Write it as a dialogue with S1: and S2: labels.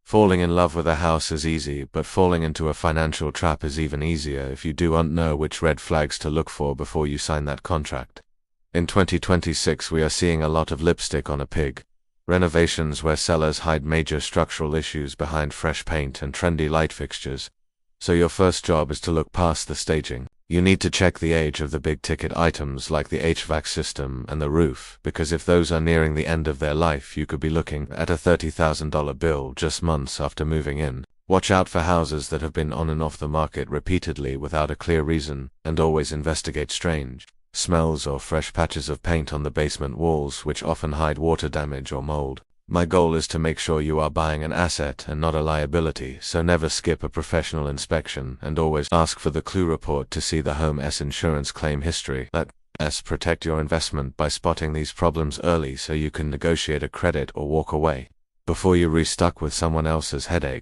S1: Falling in love with a house is easy, but falling into a financial trap is even easier if you don't know which red flags to look for before you sign that contract. In 2026, we are seeing a lot of lipstick on a pig renovations where sellers hide major structural issues behind fresh paint and trendy light fixtures. So your first job is to look past the staging. You need to check the age of the big-ticket items like the HVAC system and the roof, because if those are nearing the end of their life, you could be looking at a $30,000 bill just months after moving in. Watch out for houses that have been on and off the market repeatedly without a clear reason, and always investigate strange smells or fresh patches of paint on the basement walls, which often hide water damage or mold. My goal is to make sure you are buying an asset and not a liability, so never skip a professional inspection and always ask for the clue report to see the home's insurance claim history. Let's protect your investment by spotting these problems early so you can negotiate a credit or walk away before you're stuck with someone else's headache.